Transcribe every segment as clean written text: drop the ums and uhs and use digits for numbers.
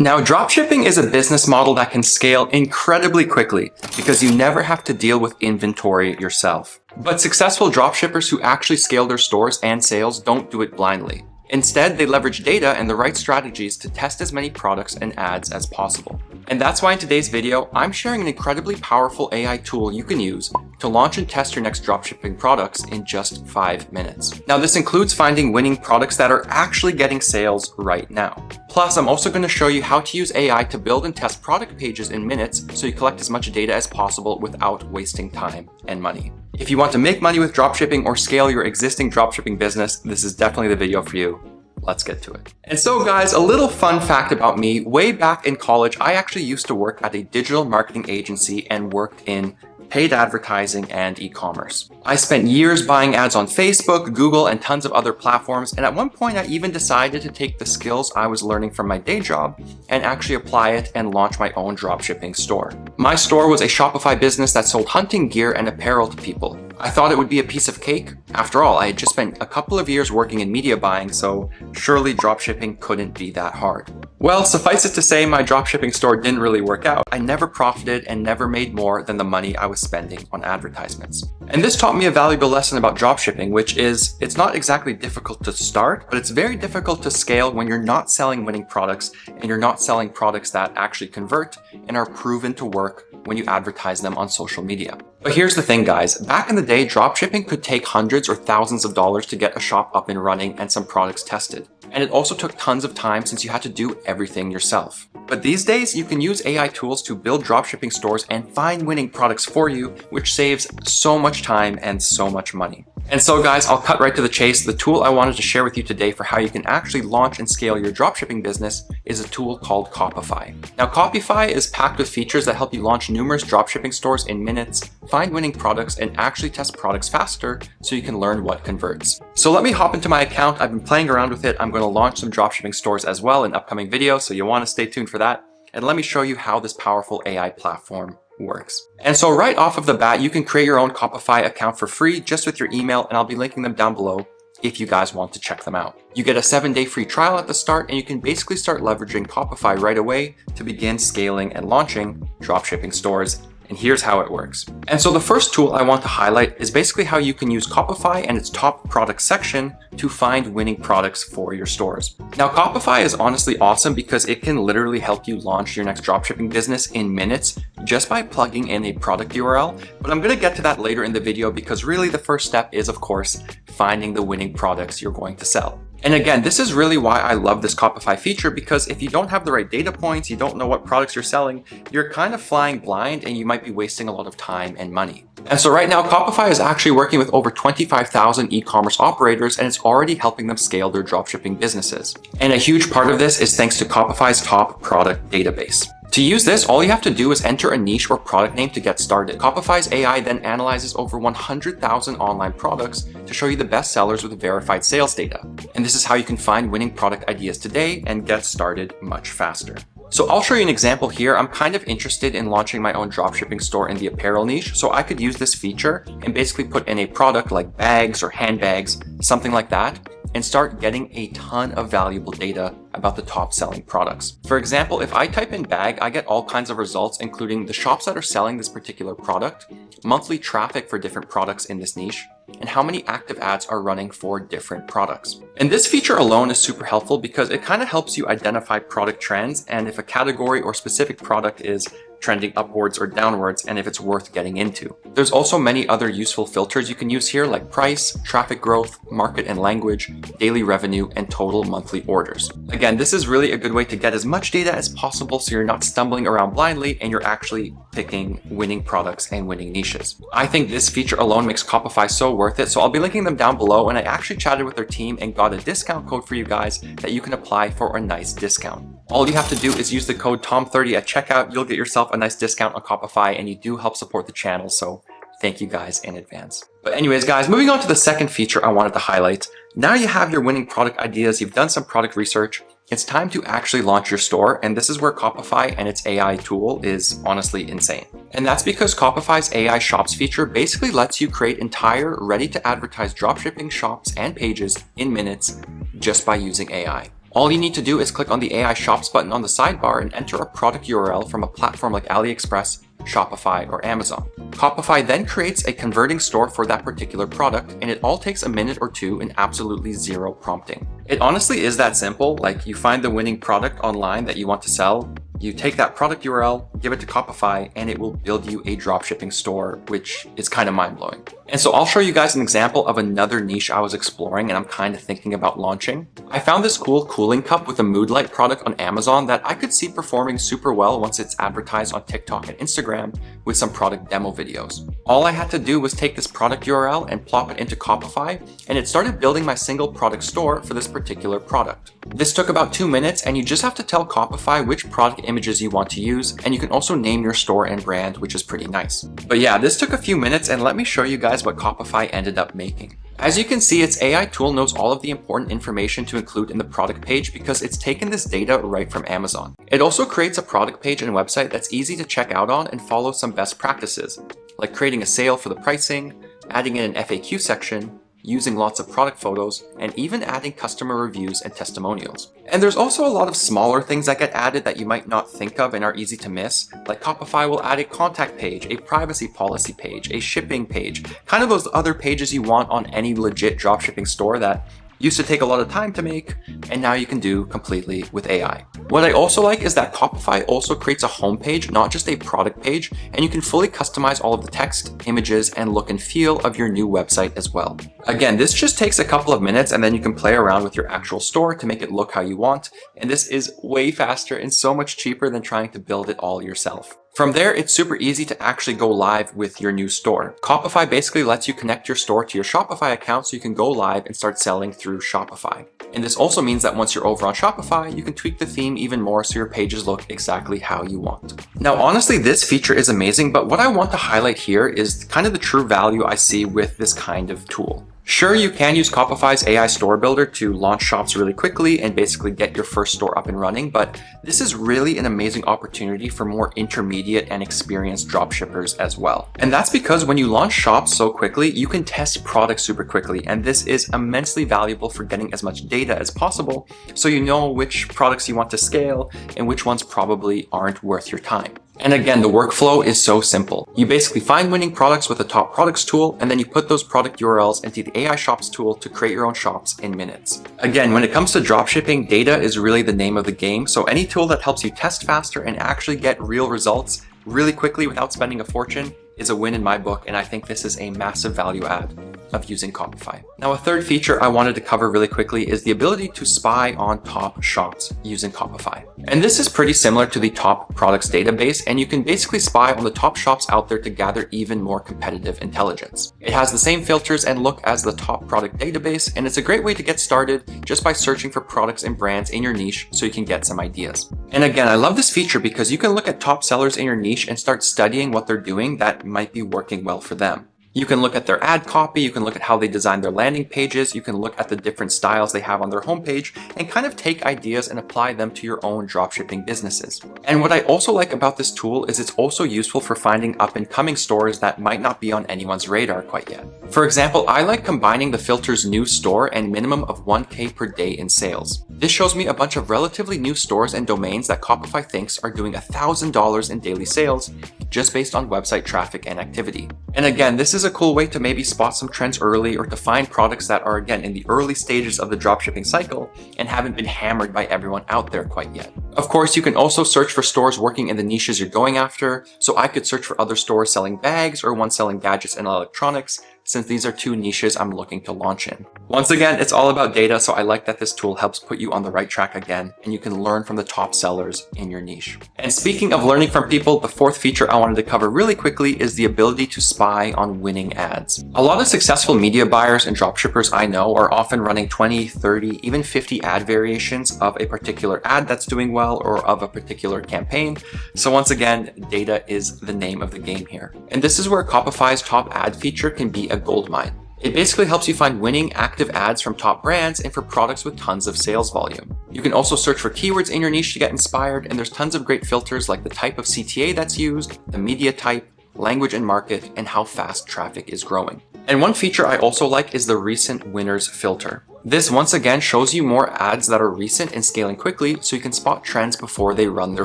Now, dropshipping is a business model that can scale incredibly quickly because you never have to deal with inventory yourself. But successful dropshippers who actually scale their stores and sales don't do it blindly. Instead, they leverage data and the right strategies to test as many products and ads as possible. And that's why in today's video, I'm sharing an incredibly powerful AI tool you can use to launch and test your next dropshipping products in just 5 minutes. Now, this includes finding winning products that are actually getting sales right now. Plus, I'm also going to show you how to use AI to build and test product pages in minutes so you collect as much data as possible without wasting time and money. If you want to make money with dropshipping or scale your existing dropshipping business, this is definitely the video for you. Let's get to it. And so guys, a little fun fact about me, way back in college, I actually used to work at a digital marketing agency and worked in paid advertising and e-commerce. I spent years buying ads on Facebook, Google, and tons of other platforms. And at one point, I even decided to take the skills I was learning from my day job and actually apply it and launch my own dropshipping store. My store was a Shopify business that sold hunting gear and apparel to people. I thought it would be a piece of cake. After all, I had just spent a couple of years working in media buying, so surely dropshipping couldn't be that hard. Well, suffice it to say, my dropshipping store didn't really work out. I never profited and never made more than the money I was spending on advertisements. And this taught me a valuable lesson about dropshipping, which is it's not exactly difficult to start, but it's very difficult to scale when you're not selling winning products and you're not selling products that actually convert and are proven to work when you advertise them on social media. But here's the thing, guys. Back in the day, dropshipping could take hundreds or thousands of dollars to get a shop up and running and some products tested. And it also took tons of time since you had to do everything yourself. But these days, you can use AI tools to build dropshipping stores and find winning products for you, which saves so much time and so much money. And so guys, I'll cut right to the chase. The tool I wanted to share with you today for how you can actually launch and scale your dropshipping business is a tool called Copyfy. Now, Copyfy is packed with features that help you launch numerous dropshipping stores in minutes, find winning products, and actually test products faster so you can learn what converts. So let me hop into my account. I've been playing around with it. I'm going to launch some dropshipping stores as well in upcoming videos, so you'll want to stay tuned for that. And let me show you how this powerful AI platform works. And so right off of the bat, you can create your own Copyfy account for free just with your email, and I'll be linking them down below if you guys want to check them out. You get a 7-day free trial at the start, and you can basically start leveraging Copyfy right away to begin scaling and launching dropshipping stores. And here's how it works. And so the first tool I want to highlight is basically how you can use Copyfy and its top product section to find winning products for your stores. Now, Copyfy is honestly awesome because it can literally help you launch your next dropshipping business in minutes just by plugging in a product URL. But I'm going to get to that later in the video because really the first step is, of course, finding the winning products you're going to sell. And again, this is really why I love this Copyfy feature, because if you don't have the right data points, you don't know what products you're selling, you're kind of flying blind and you might be wasting a lot of time and money. And so right now, Copyfy is actually working with over 25,000 e-commerce operators, and it's already helping them scale their dropshipping businesses. And a huge part of this is thanks to Copyfy's top product database. To use this, all you have to do is enter a niche or product name to get started. Copyfy's AI then analyzes over 100,000 online products to show you the best sellers with verified sales data. And this is how you can find winning product ideas today and get started much faster. So I'll show you an example here. I'm kind of interested in launching my own dropshipping store in the apparel niche, so I could use this feature and basically put in a product like bags or handbags, something like that, and start getting a ton of valuable data about the top selling products. For example, if I type in bag, I get all kinds of results, including the shops that are selling this particular product, monthly traffic for different products in this niche, and how many active ads are running for different products. And this feature alone is super helpful because it kind of helps you identify product trends and if a category or specific product is trending upwards or downwards, and if it's worth getting into. There's also many other useful filters you can use here, like price, traffic growth, market and language, daily revenue, and total monthly orders. Again, this is really a good way to get as much data as possible so you're not stumbling around blindly and you're actually picking winning products and winning niches. I think this feature alone makes Copyfy so worth it, so I'll be linking them down below, and I actually chatted with their team and got a discount code for you guys that you can apply for a nice discount. All you have to do is use the code TOM30 at checkout. You'll get yourself a nice discount on Copyfy, and you do help support the channel, so thank you guys in advance. But anyways, guys, moving on to the second feature I wanted to highlight. Now you have your winning product ideas, you've done some product research, it's time to actually launch your store, and this is where Copyfy and its AI tool is honestly insane. And that's because Copyfy's AI Shops feature basically lets you create entire ready-to-advertise dropshipping shops and pages in minutes just by using AI. All you need to do is click on the AI Shops button on the sidebar and enter a product URL from a platform like AliExpress, Shopify, or Amazon. Copyfy then creates a converting store for that particular product, and it all takes a minute or two and absolutely zero prompting. It honestly is that simple. Like, you find the winning product online that you want to sell, you take that product URL, give it to Copyfy, and it will build you a dropshipping store, which is kind of mind-blowing. And so I'll show you guys an example of another niche I was exploring and I'm kind of thinking about launching. I found this cool cooling cup with a mood light product on Amazon that I could see performing super well once it's advertised on TikTok and Instagram with some product demo videos. All I had to do was take this product URL and plop it into Copyfy, and it started building my single product store for this particular product. This took about 2 minutes, and you just have to tell Copyfy which product images you want to use, and you can also name your store and brand, which is pretty nice. But yeah, this took a few minutes, and let me show you guys what Copyfy ended up making. As you can see, its AI tool knows all of the important information to include in the product page because it's taken this data right from Amazon. It also creates a product page and website that's easy to check out on and follow some best practices, like creating a sale for the pricing, adding in an FAQ section, using lots of product photos, and even adding customer reviews and testimonials. And there's also a lot of smaller things that get added that you might not think of and are easy to miss, like Copyfy will add a contact page, a privacy policy page, a shipping page, kind of those other pages you want on any legit dropshipping store that used to take a lot of time to make, and now you can do completely with AI. What I also like is that Copyfy also creates a homepage, not just a product page, and you can fully customize all of the text, images, and look and feel of your new website as well. Again, this just takes a couple of minutes, and then you can play around with your actual store to make it look how you want, and this is way faster and so much cheaper than trying to build it all yourself. From there, it's super easy to actually go live with your new store. Copyfy basically lets you connect your store to your Shopify account so you can go live and start selling through Shopify. And this also means that once you're over on Shopify, you can tweak the theme even more so your pages look exactly how you want. Now, honestly, this feature is amazing, but what I want to highlight here is kind of the true value I see with this kind of tool. Sure, you can use Copyfy's AI store builder to launch shops really quickly and basically get your first store up and running, but this is really an amazing opportunity for more intermediate and experienced dropshippers as well. And that's because when you launch shops so quickly, you can test products super quickly, and this is immensely valuable for getting as much data as possible so you know which products you want to scale and which ones probably aren't worth your time. And again, the workflow is so simple. You basically find winning products with the top products tool, and then you put those product URLs into the AI shops tool to create your own shops in minutes. Again, when it comes to dropshipping, data is really the name of the game. So any tool that helps you test faster and actually get real results really quickly without spending a fortune is a win in my book. And I think this is a massive value add of using Copyfy. Now, a third feature I wanted to cover really quickly is the ability to spy on top shops using Copyfy. And this is pretty similar to the top products database, and you can basically spy on the top shops out there to gather even more competitive intelligence. It has the same filters and look as the top product database, and it's a great way to get started just by searching for products and brands in your niche so you can get some ideas. And again, I love this feature because you can look at top sellers in your niche and start studying what they're doing that might be working well for them. You can look at their ad copy, you can look at how they design their landing pages, you can look at the different styles they have on their homepage, and kind of take ideas and apply them to your own dropshipping businesses. And what I also like about this tool is it's also useful for finding up and coming stores that might not be on anyone's radar quite yet. For example, I like combining the filters new store and minimum of 1K per day in sales. This shows me a bunch of relatively new stores and domains that Copyfy thinks are doing $1,000 in daily sales just based on website traffic and activity. And again, this is a cool way to maybe spot some trends early or to find products that are again in the early stages of the dropshipping cycle and haven't been hammered by everyone out there quite yet. Of course, you can also search for stores working in the niches you're going after. So I could search for other stores selling bags or ones selling gadgets and electronics, since these are two niches I'm looking to launch in. Once again, it's all about data, so I like that this tool helps put you on the right track again, and you can learn from the top sellers in your niche. And speaking of learning from people, the fourth feature I wanted to cover really quickly is the ability to spy on winning ads. A lot of successful media buyers and dropshippers I know are often running 20, 30, even 50 ad variations of a particular ad that's doing well or of a particular campaign. So once again, data is the name of the game here. And this is where Copyfy's top ad feature can be a goldmine. It basically helps you find winning active ads from top brands and for products with tons of sales volume. You can also search for keywords in your niche to get inspired, and there's tons of great filters like the type of CTA that's used, the media type, language and market, and how fast traffic is growing. And one feature I also like is the recent winners filter. This once again shows you more ads that are recent and scaling quickly so you can spot trends before they run their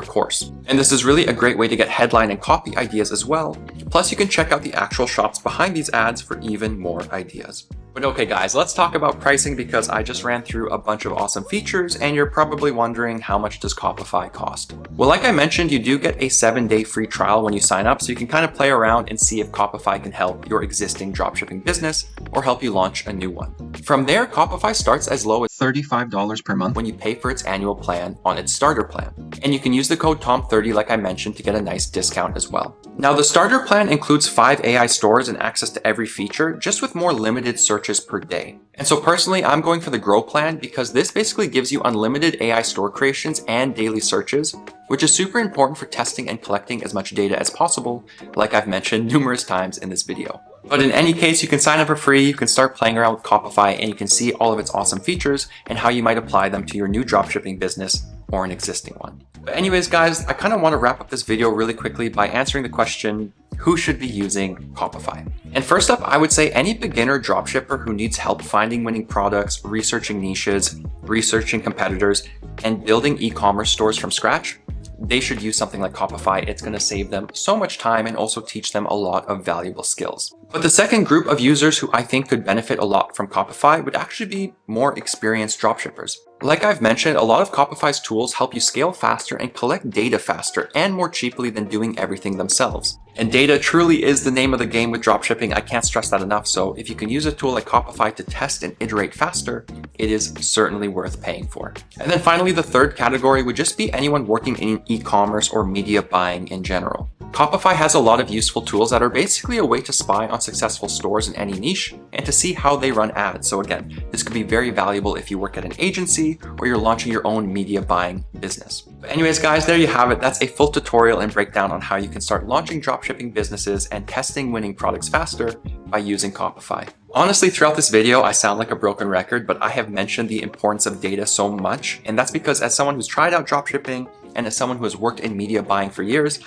course. And this is really a great way to get headline and copy ideas as well. Plus you can check out the actual shops behind these ads for even more ideas. But okay guys, let's talk about pricing because I just ran through a bunch of awesome features and you're probably wondering how much does Copyfy cost? Well, like I mentioned, you do get a 7-day free trial when you sign up so you can kind of play around and see if Copyfy can help your existing dropshipping business or help you launch a new one. From there, Copyfy starts as low as $35 per month when you pay for its annual plan on its starter plan. And you can use the code TOM30 like I mentioned to get a nice discount as well. Now the starter plan includes 5 AI stores and access to every feature, just with more limited searches per day. And so personally, I'm going for the Grow plan because this basically gives you unlimited AI store creations and daily searches, which is super important for testing and collecting as much data as possible, like I've mentioned numerous times in this video. But in any case, you can sign up for free, you can start playing around with Copyfy, and you can see all of its awesome features and how you might apply them to your new dropshipping business or an existing one. But anyways, guys, I kind of want to wrap up this video really quickly by answering the question, who should be using Copyfy? And first up, I would say any beginner dropshipper who needs help finding winning products, researching niches, researching competitors, and building e-commerce stores from scratch, they should use something like Copyfy. It's going to save them so much time and also teach them a lot of valuable skills. But the second group of users who I think could benefit a lot from Copyfy would actually be more experienced dropshippers. Like I've mentioned, a lot of Copyfy's tools help you scale faster and collect data faster and more cheaply than doing everything themselves. And data truly is the name of the game with dropshipping. I can't stress that enough. So if you can use a tool like Copyfy to test and iterate faster, it is certainly worth paying for. And then finally, the third category would just be anyone working in e-commerce or media buying in general. Copyfy has a lot of useful tools that are basically a way to spy on successful stores in any niche and to see how they run ads. So again, this could be very valuable if you work at an agency or you're launching your own media buying business. But anyways, guys, there you have it. That's a full tutorial and breakdown on how you can start launching dropshipping businesses and testing winning products faster by using Copyfy. Honestly, throughout this video, I sound like a broken record, but I have mentioned the importance of data so much. And that's because as someone who's tried out dropshipping and as someone who has worked in media buying for years,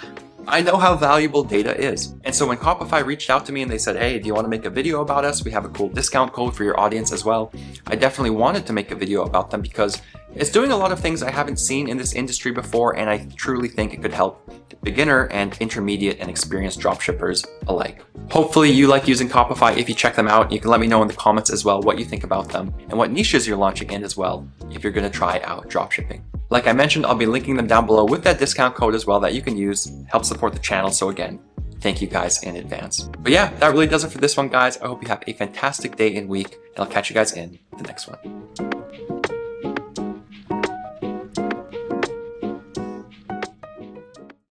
I know how valuable data is. And so when Copyfy reached out to me and they said, hey, do you want to make a video about us? We have a cool discount code for your audience as well. I definitely wanted to make a video about them because it's doing a lot of things I haven't seen in this industry before, and I truly think it could help beginner and intermediate and experienced dropshippers alike. Hopefully you like using Copyfy. If you check them out, you can let me know in the comments as well what you think about them and what niches you're launching in as well if you're going to try out dropshipping. Like I mentioned, I'll be linking them down below with that discount code as well that you can use, help support the channel. So again, thank you guys in advance. But yeah, that really does it for this one, guys. I hope you have a fantastic day and week, and I'll catch you guys in the next one.